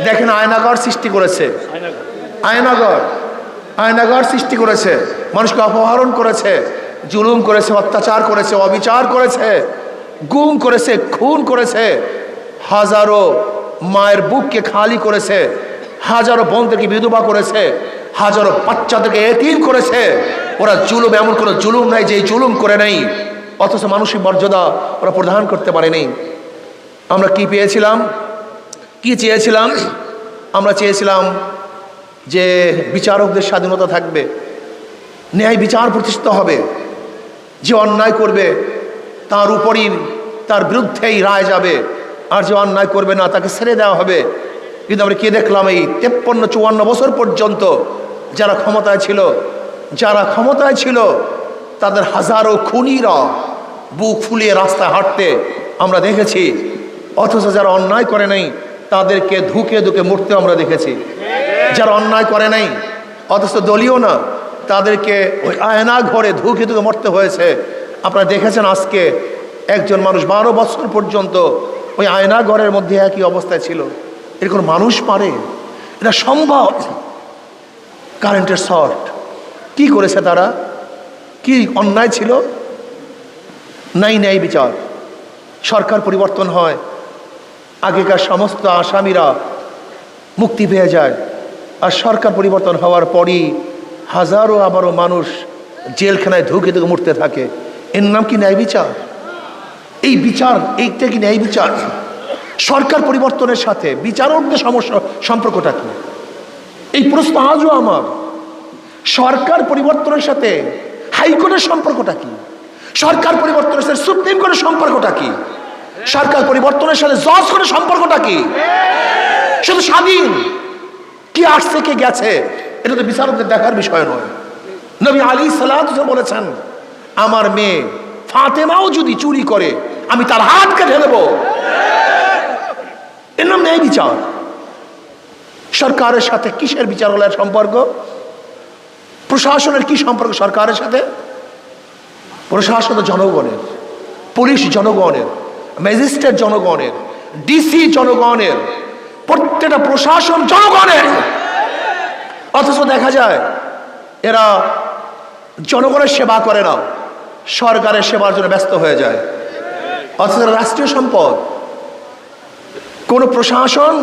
দেখেন আয়নাগর সৃষ্টি করেছে, আয়নাগর আয়নাগর সৃষ্টি করেছে, মানুষকে অপহরণ করেছে, জুলুম করেছে, অত্যাচার করেছে, অবিচার করেছে, গুম করেছে, খুন করেছে, হাজারো মায়ের বুককে খালি করেছে, হাজারো বোনদেরকে বিধবা করেছে, হাজারো বাচ্চাদেরকে এতিম করেছে। ওরা জুলুম, এমন কোনো জুলুম নাই যে জুলুম করে নাই, অথচ মানসিক মর্যাদা ওরা প্রদান করতে পারেনি। আমরা কি পেয়েছিলাম, কি চেয়েছিলাম? আমরা চেয়েছিলাম যে বিচারকদের স্বাধীনতা থাকবে, ন্যায় বিচার প্রতিষ্ঠিত হবে, যে অন্যায় করবে তার উপরই, তার বিরুদ্ধেই রায় যাবে, আর যে অন্যায় করবে না তাকে ছেড়ে দেওয়া হবে। কিন্তু আমরা কি দেখলাম? এই 53-54 বছর পর্যন্ত যারা ক্ষমতায় ছিল তাদের হাজারো খুনিরা বুক ফুলিয়ে রাস্তায় হাঁটতে আমরা দেখেছি, অথচ যারা অন্যায় করে নাই তাদেরকে ধুকে ধুকে মরতে আমরা দেখেছি। যারা অন্যায় করে নাই অথচ দলীয় না, তাদেরকে ওই আয়না ঘরে ধুকে ধুকে মরতে হয়েছে। আপনারা দেখেছেন আজকে একজন মানুষ 12 বছর পর্যন্ত ওই আয়না ঘরের মধ্যে একই অবস্থায় ছিল। এরকম মানুষ পারে? এটা সম্ভব? কারেন্টের শর্ট কি করেছে তারা? কি অন্যায় ছিল? নাই ন্যায় বিচার। সরকার পরিবর্তন হয়, আগেকার সমস্ত আসামিরা মুক্তি পেয়ে যায়, আর সরকার পরিবর্তন হওয়ার পরই হাজারো আবারও মানুষ জেলখানায় ধুকে ধুকে মরতে থাকে। এর নাম কি ন্যায় বিচার? এই বিচার, এইটা কি ন্যায় বিচার? সরকার পরিবর্তনের সাথে বিচারকদের সম্পর্কটা কি? এই প্রশ্ন আজও আমার। সরকার পরিবর্তনের সাথে হাইকোর্টের সম্পর্কটা কি? সরকার পরিবর্তনের সাথে সুপ্রিম কোর্টের সম্পর্কটা কি? সরকার পরিবর্তনের সাথে জজ কোর্টের সম্পর্কটা কি? শুধু স্বাধীন, কি আসছে কে গেছে এটা তো বিচারকদের দেখার বিষয় নয়। নবী আলাইহিস সালাতু ওয়াস সালাম বলেছেন, আমার মেয়ে ফাতেমাও যদি চুরি করে আমি তার হাত কেটে দেব। এর নাম ন্যায় বিচার। সরকারের সাথে কিসের বিচারালয়ের সম্পর্ক? প্রশাসনের কি সম্পর্ক সরকারের সাথে? প্রশাসন জনগণের, পুলিশ জনগণের, ম্যাজিস্ট্রেট জনগণের, ডিসি জনগণের, প্রত্যেকটা প্রশাসন জনগণের। অথচ দেখা যায় এরা জনগণের সেবা করে না, সরকারের সেবার জন্য ব্যস্ত হয়ে যায়। অথচ রাষ্ট্রীয় সম্পদ। কোন প্রশাসন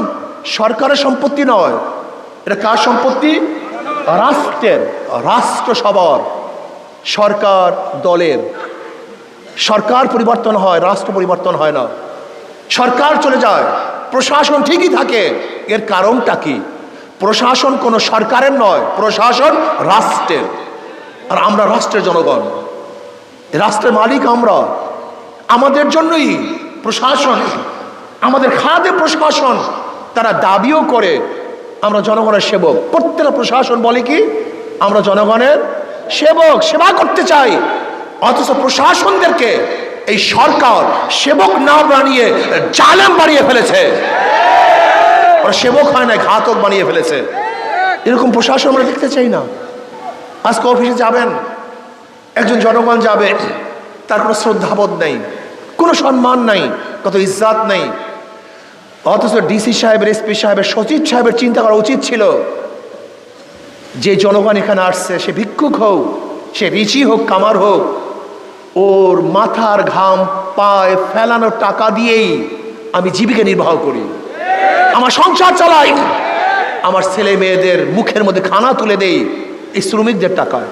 সরকারের সম্পত্তি নয়, এটা কার সম্পত্তি? রাষ্ট্রের। রাষ্ট্র সবার, সরকার দলের। সরকার পরিবর্তন হয়, রাষ্ট্র পরিবর্তন হয় না। সরকার চলে যায়, প্রশাসন ঠিকই থাকে। এর কারণটা কি? প্রশাসন কোনো সরকারের নয়, প্রশাসন রাষ্ট্রের। আর আমরা রাষ্ট্রের জনগণ, রাষ্ট্রের মালিক আমরা। আমাদের জন্যই প্রশাসন, আমাদের খাদে প্রশাসন। তারা দাবিও করে আমরা জনগণের সেবক। প্রত্যেকটা প্রশাসন বলে কি আমরা জনগণের সেবক, সেবা করতে চাই। অথচ প্রশাসনদেরকে এই সরকার সেবক না বানিয়ে জালেম বানিয়ে ফেলেছে। ওরা সেবক হয় না, ঘাতক বানিয়ে ফেলেছে। এরকম প্রশাসন আমরা দেখতে চাই না। আজকে অফিসে যাবেন, একজন জনগণ যাবে, তার কোনো শ্রদ্ধাবোধ নেই, কোনো সম্মান নাই, কত ইজ্জাত নেই। অথচ ডিসি সাহেবের, এসপি সাহেবের, সচিব সাহেবের চিন্তা করা উচিত ছিল যে জনগণ এখানে আসছে, সে ভিক্ষুক হোক, সে রিচি হোক, কামার হোক, ওর মাথার ঘাম পায়ে ফেলানোর টাকা দিয়েই আমি জীবিকা নির্বাহ করি, আমার সংসার চালাই, আমার ছেলে মেয়েদের মুখের মধ্যে খানা তুলে দেই এই শ্রমিকদের টাকায়,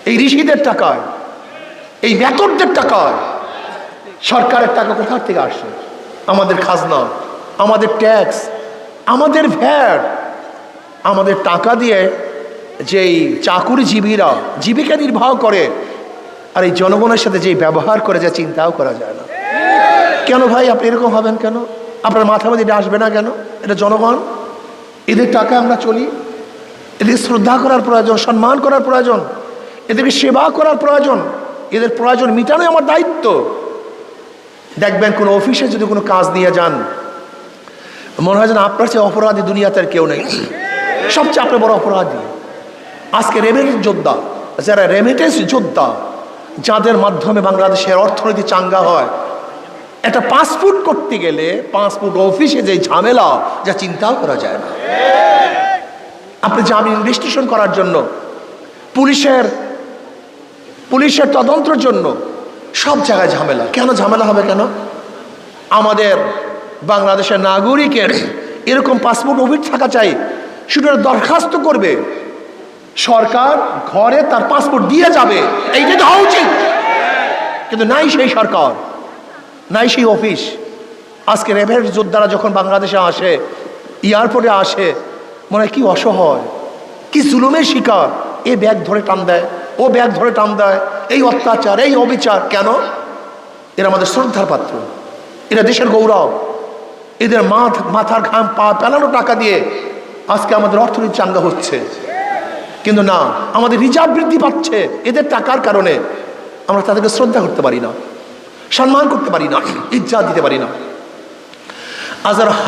এই ঋষিদের টাকায়, এই বেতনদের টাকায়। সরকারের টাকা কোথার থেকে আসে? আমাদের খাজনা, আমাদের ট্যাক্স, আমাদের ভ্যাট, আমাদের টাকা দিয়ে যেই চাকুরিজীবীরা জীবিকা নির্বাহ করে, আর এই জনগণের সাথে যেই ব্যবহার করে যা চিন্তাও করা যায় না। কেন ভাই আপনি এরকম হবেন? কেন আপনার মাথার মধ্যে এটা আসবে না? কেন? এটা জনগণ, এদের টাকা আমরা চলি। এদেরকে শ্রদ্ধা করার প্রয়োজন, সম্মান করার প্রয়োজন, এদেরকে সেবা করার প্রয়োজন, এদের প্রয়োজন মিটানোই আমার দায়িত্ব। দেখবেন কোনো অফিসে যদি কোনো কাজ নিয়ে যান, মনে হয় যেন আপনার চেয়ে অপরাধী দুনিয়াতে আর কেউ নেই, সবচেয়ে আপনার বড় অপরাধী। আজকে রেমিটেন্স যোদ্ধা, যারা রেমিটেন্স যোদ্ধা, যাদের মাধ্যমে বাংলাদেশের অর্থনীতি চাঙ্গা হয়, একটা পাসপোর্ট করতে গেলে পাসপোর্ট অফিসে যে ঝামেলা, যা চিন্তাও করা যায় না। আপনি জামিন রেজিস্ট্রেশন করার জন্য, পুলিশের তদন্তের জন্য সব জায়গায় ঝামেলা। কেন ঝামেলা হবে কেন? আমাদের বাংলাদেশের নাগরিকের এরকম পাসপোর্ট অফিস থাকা চাই, শুধু দরখাস্ত করবে, সরকার ঘরে তার পাসপোর্ট দিয়ে যাবে, এইটা তো হওয়া উচিত। কিন্তু নাই সেই সরকার, নাই সেই অফিস। আজকে র্যাবের যোদ্ধারা যখন বাংলাদেশে আসে, এয়ারপোর্টে আসে, মনে হয় কি অসহায়, কি জুলুমের শিকার। এ ব্যাগ ধরে টান দেয়, ও ব্যাগ ধরে টান দেয়, এই অত্যাচার, এই অবিচার। কেন? এরা আমাদের শ্রদ্ধার পাত্র, এরা দেশের গৌরব। এদের মাথার ঘাম পা পেলানো টাকা দিয়ে আজকে আমাদের অর্থনীতি চাঙ্গা হচ্ছে। কিন্তু না, আমাদের রিজার্ভ বৃদ্ধি পাচ্ছে এদের টাকার কারণে। আমরা তাদেরকে শ্রদ্ধা করতে পারি না, সম্মান করতে পারি না, ইজ্জত দিতে পারি না।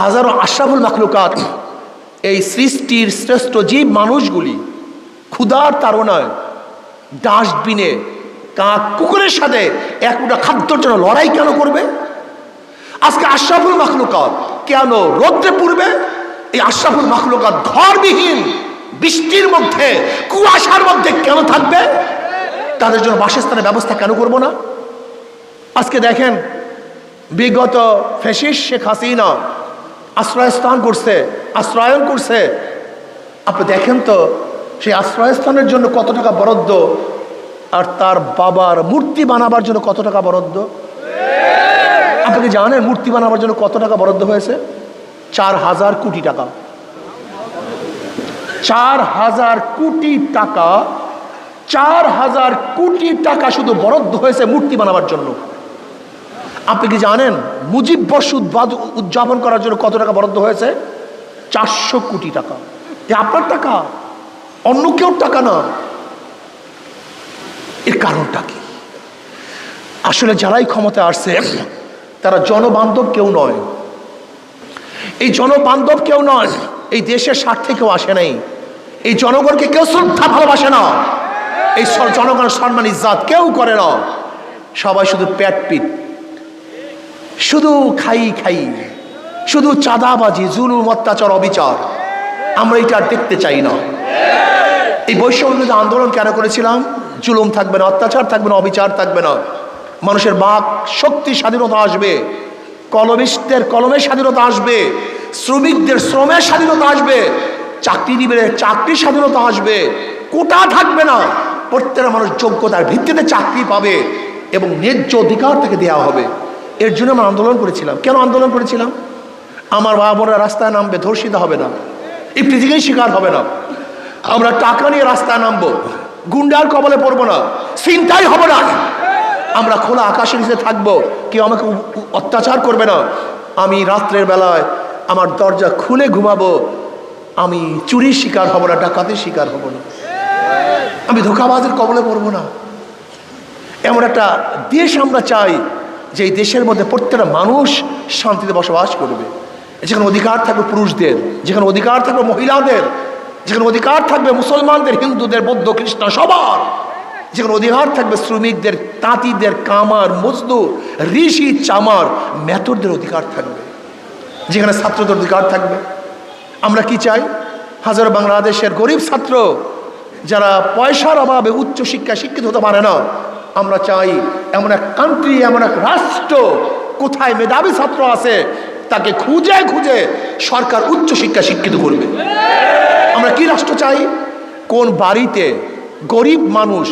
হাজারো আশরাফুল মাখলুকাত, এই সৃষ্টির শ্রেষ্ঠ জীব মানুষগুলি ক্ষুধার তাড়নায় ডাস্টবিনে কাক কুকুরের সাথে এক মুঠা খাদ্যর জন্য লড়াই কেন করবে? আজকে আশরাফুল মাখলুকাত কেন রৌদ্রে পুড়বে? এই আশরাফুল মাখলুকাত ঘরবিহীন বৃষ্টির মধ্যে কুয়াশার মধ্যে কেন থাকবে? তাদের জন্য বাসস্থানের ব্যবস্থা কেন করব না? আজকে দেখেন, বিগত ফ্যাসিস্ট শেখ হাসিনা আশ্রয়স্থান করছে, আশ্রয়ন করছে। আপনি দেখেন তো সেই আশ্রয়স্থানের জন্য কত টাকা বরাদ্দ, আর তার বাবার মূর্তি বানাবার জন্য কত টাকা বরাদ্দ। আপনি কি জানেন মূর্তি বানাবার জন্য কত টাকা বরাদ্দ হয়েছে? 4,000 কোটি টাকা। 4,000 কোটি টাকা, 4,000 কোটি টাকা শুধু বরাদ্দ হয়েছে মূর্তি বানাবার জন্য। আপনি কি জানেন মুজিব বর্ষ উদযাপন করার জন্য কত টাকা বরাদ্দ হয়েছে? 400 কোটি টাকা। এ আপনার টাকা, অন্য কেউ টাকা না। এর কারণটা কি? আসলে যারাই ক্ষমতায় আসছে তারা জনবান্ধব কেউ নয়। এই জনবান্ধব কেউ নয়, এই দেশের স্বার্থে কেউ আসে নাই। এই জনগণকে কেউ শ্রদ্ধা ভালোবাসে না, এই জনগণের সম্মান ইজ্জত কেউ করে না। সবাই শুধু পেট পিট, শুধু খাই, শুধু চাঁদাবাজি, জুলুম, অত্যাচার, অবিচার। আমরা এটা আর দেখতে চাই না। এই বৈষম্য বিরোধী আন্দোলন কেন করেছিলাম? জুলুম থাকবে না, অত্যাচার থাকবে না, অবিচার থাকবে না। মানুষের বাক শক্তি স্বাধীনতা আসবে, কলমিস্টদের কলমের স্বাধীনতা আসবে, শ্রমিকদের শ্রমের স্বাধীনতা আসবে, চাকরিজীবীদের চাকরির স্বাধীনতা আসবে। কোটা থাকবে না, প্রত্যেকটা মানুষ যোগ্যতার ভিত্তিতে চাকরি পাবে এবং ন্যায্য অধিকার তাকে দেওয়া হবে। এর জন্য আমরা আন্দোলন করেছিলাম। কেন আন্দোলন করেছিলাম? আমার মা বোনরা রাস্তায় নামবে, ধর্ষিত হবে না, এই পৃথিবীর শিকার হবে না। আমরা টাকা নিয়ে রাস্তায় নামবো, গুন্ডার কবলে পড়বো না, চিন্তাই হবে না। আমরা খোলা আকাশের নিচে থাকবো, কেউ আমাকে অত্যাচার করবে না। আমি রাত্রের বেলায় আমার দরজা খুলে ঘুমাবো, আমি চুরির শিকার হব না, ডাকাতের শিকার হব না, আমি ধোঁকাবাজের কবলে পড়বো না। এমন একটা দেশ আমরা চাই যে এই দেশের মধ্যে প্রত্যেকটা মানুষ শান্তিতে বসবাস করবে, যেখানে অধিকার থাকবে পুরুষদের, যেখানে অধিকার থাকবে মহিলাদের, যেখানে অধিকার থাকবে মুসলমানদের, হিন্দুদের, বৌদ্ধ, খ্রিস্টান সবার, যেখানে অধিকার থাকবে শ্রমিকদের, তাঁতিদের, কামার, মজদুর, ঋষি, চামার, মেথরদের অধিকার থাকবে, যেখানে ছাত্রদের অধিকার থাকবে। আমরা কি চাই? হাজারো বাংলাদেশের গরিব ছাত্র যারা পয়সার অভাবে উচ্চ শিক্ষায় শিক্ষিত হতে পারে না, আমরা চাই এমন এক কান্ট্রি, এমন এক রাষ্ট্র কোথায় মেধাবী ছাত্র আছে তাকে খুঁজে খুঁজে সরকার উচ্চ শিক্ষা শিক্ষিত করবে। আমরা কি রাষ্ট্র চাই? কোন বাড়িতে গরিব মানুষ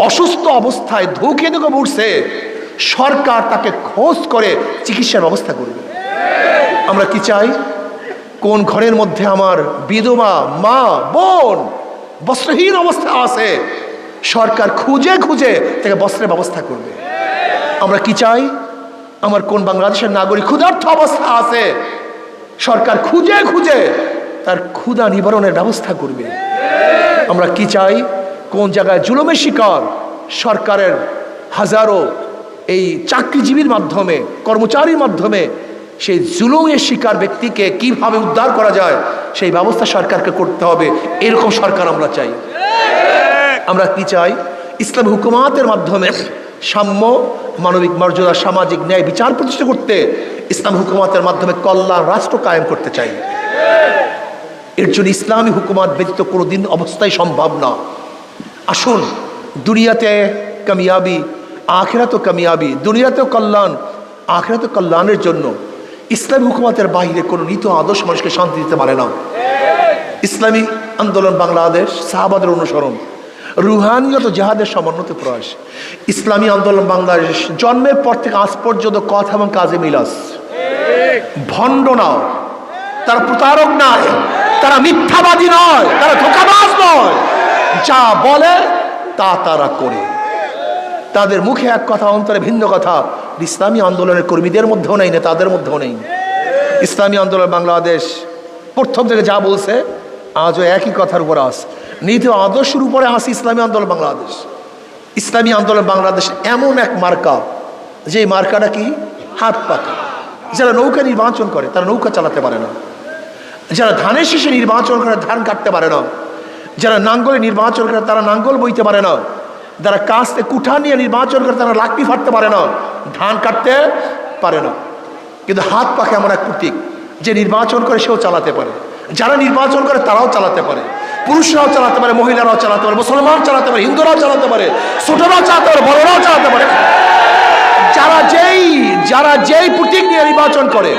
অসুস্থ অবস্থায় ধুকে ধুকে উঠছে, সরকার তাকে খোঁজ করে চিকিৎসার ব্যবস্থা করবে। আমরা কি চাই? কোন ঘরের মধ্যে আমার বিধবা মা বোন বস্ত্রহীন অবস্থা আছে, সরকার খুঁজে খুঁজে তাকে বস্ত্রের ব্যবস্থা করবে। আমরা কি চাই? আমার কোন বাংলাদেশের নাগরিক ক্ষুধার্ত অবস্থা আছে, সরকার খুঁজে খুঁজে তার ক্ষুধা নিবারণের ব্যবস্থা করবে। আমরা কি চাই? কোন জায়গায় জুলুমের শিকার, সরকারের হাজারো এই চাকরিজীবীর মাধ্যমে, কর্মচারীর মাধ্যমে সেই জুলুমের শিকার ব্যক্তিকে কিভাবে উদ্ধার করা যায় সেই ব্যবস্থা সরকারকে করতে হবে। এরকম সরকার আমরা চাই। আমরা কি চাই? ইসলামী হুকুমাতের মাধ্যমে সাম্য, মানবিক মর্যাদা, সামাজিক ন্যায় বিচার প্রতিষ্ঠা করতে, ইসলামী হুকুমাতের মাধ্যমে কল্যাণ রাষ্ট্র কায়েম করতে চাই। এর জন্য ইসলামী হুকুমাত ব্যতীত কোনোদিন অবস্থায় সম্ভব না। আসুন, দুনিয়াতে কামিয়াবি, আখিরাতেও কামিয়াবি, দুনিয়াতেও কল্যাণ, আখিরাতেও কল্যাণের জন্য ইসলামী হুকুমাতের বাইরে কোনো নীত আদর্শ মানুষকে শান্তি দিতে পারে না। ইসলামী আন্দোলন বাংলাদেশ, সাহাবাদের অনুসরণ, রুহানিয়ত জেহাদের সমন্বিত প্রয়াস। ইসলামী আন্দোলন বাংলাদেশ জন্মের পর থেকে আজ পর্যন্ত কথা এবং কাজে মিলাস। ভণ্ড না, তারা প্রতারক নয়, তারা মিথ্যাবাদী নয়, তারা ধোঁকাবাজ নয়। যা বলে তা তারা করে। তাদের মুখে এক কথা, অন্তরে ভিন্ন কথা। ইসলামী আন্দোলনের কর্মীদের মধ্যেও নেই, না তাদের মধ্যেও নেই। ইসলামী আন্দোলন বাংলাদেশ প্রথম থেকে যা বলছে আজও একই কথার উপর আস, নীতি আদর্শের উপরে আসে ইসলামী আন্দোলন বাংলাদেশ। ইসলামী আন্দোলন বাংলাদেশ এমন এক মার্কা, যে মার্কাটা কি হাত পাকা। যারা নৌকা নির্বাচন করে তারা নৌকা চালাতে পারে না, যারা ধানের শীষে নির্বাচন করে ধান কাটতে পারে না, যারা নাঙ্গলে নির্বাচন করে তারা নাঙ্গল বইতে পারে না, যারা কাস্তে কুঠা নিয়ে নির্বাচন করে তারা লাকড়ি ফাটতে পারে না, ধান কাটতে পারে না। কিন্তু হাত পাখা এমন এক প্রতীক, যে নির্বাচন করে সেও চালাতে পারে, যারা নির্বাচন করে তারাও চালাতে পারে, পুরুষরাও চালাতে পারে, মহিলারাও চালাতে পারে, মুসলমান চালাতে পারে, হিন্দুরাও চালাতে পারে, ছোটরাও চালাতে পারে, বড়রাও চালাতে পারে। যারা যেই প্রতীক নিয়ে নির্বাচন করে,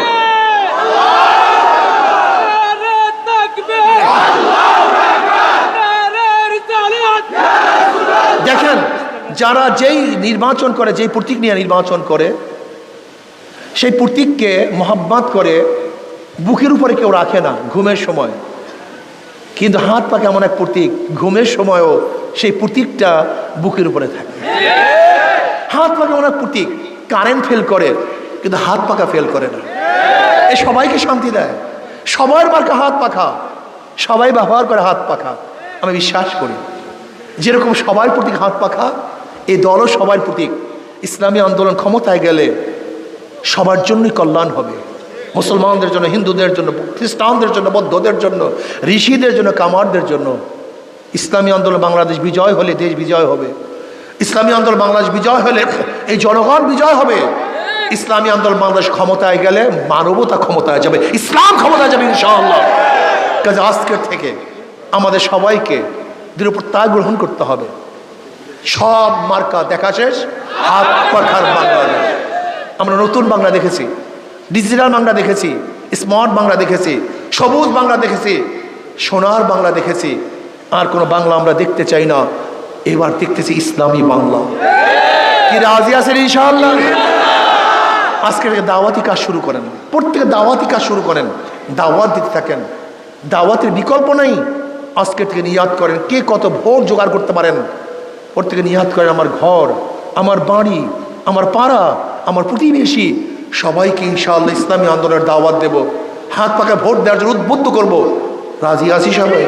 দেখেন, যারা যেই নির্বাচন করে, যেই প্রতীক নিয়ে নির্বাচন করে, সেই প্রতীককে মহব্বত করে বুকের উপরে কেউ রাখে না ঘুমের সময়। কিন্তু হাত পাকে এমন এক প্রতীক, ঘুমের সময়ও সেই প্রতীকটা বুকের উপরে থাকে। হাত পাকে এমন এক প্রতীক, কারেন্ট ফেল করে কিন্তু হাত পাকা ফেল করে না। এ সবাইকে শান্তি দেয়। সবার মার্কা হাত পাখা, সবাই ব্যবহার করে হাত পাখা। আমি বিশ্বাস করি যেরকম সবার প্রতীক হাত পাখা, এই দলও সবার প্রতীক। ইসলামী আন্দোলন ক্ষমতায় গেলে সবার জন্যই কল্যাণ হবে। মুসলমানদের জন্য, হিন্দুদের জন্য, খ্রিস্টানদের জন্য, বৌদ্ধদের জন্য, ঋষিদের জন্য, কামারদের জন্য। ইসলামী আন্দোলন বাংলাদেশ বিজয় হলে দেশ বিজয় হবে। ইসলামী আন্দোলন বাংলাদেশ বিজয় হলে এই জনগণ বিজয় হবে। ইসলামী আন্দোলন বাংলাদেশ ক্ষমতায় গেলে মানবতা ক্ষমতায় যাবে, ইসলাম ক্ষমতায় যাবে ইনশাআল্লাহ। কাজে আজকের থেকে আমাদের সবাইকে দৃঢ় প্রত্যয় গ্রহণ করতে হবে। সব মার্কা দেখা শেষ, হাত পাখার বাংলাদেশ। আমরা নতুন বাংলা দেখেছি, ডিজিটাল বাংলা দেখেছি, স্মার্ট বাংলা দেখেছি, সবুজ বাংলা দেখেছি, সোনার বাংলা দেখেছি। আর কোনো বাংলা আমরা দেখতে চাই না। এবার দেখতেছি ইসলামী বাংলা। কি রাজি আছেন ইনশাআল্লাহ? আজকে থেকে দাওয়াতি কাজ শুরু করেন, প্রত্যেকে দাওয়াতি কাজ শুরু করেন, দাওয়াত দিতে থাকেন। দাওয়াতের বিকল্প নাই। আজকে থেকে নিয়াত করেন, কে কত ভোট জোগাড় করতে পারেন। প্রত্যেকে নিয়াত করেন, আমার ঘর, আমার বাড়ি, আমার পাড়া, আমার প্রতিবেশী সবাইকে ইনশাআল্লাহ ইসলামী আন্দোলনের দাওয়াত দেব। হাত পাকা ভোট দেওয়ার জন্য উদ্বুদ্ধ করবো। রাজি আছি সবাই?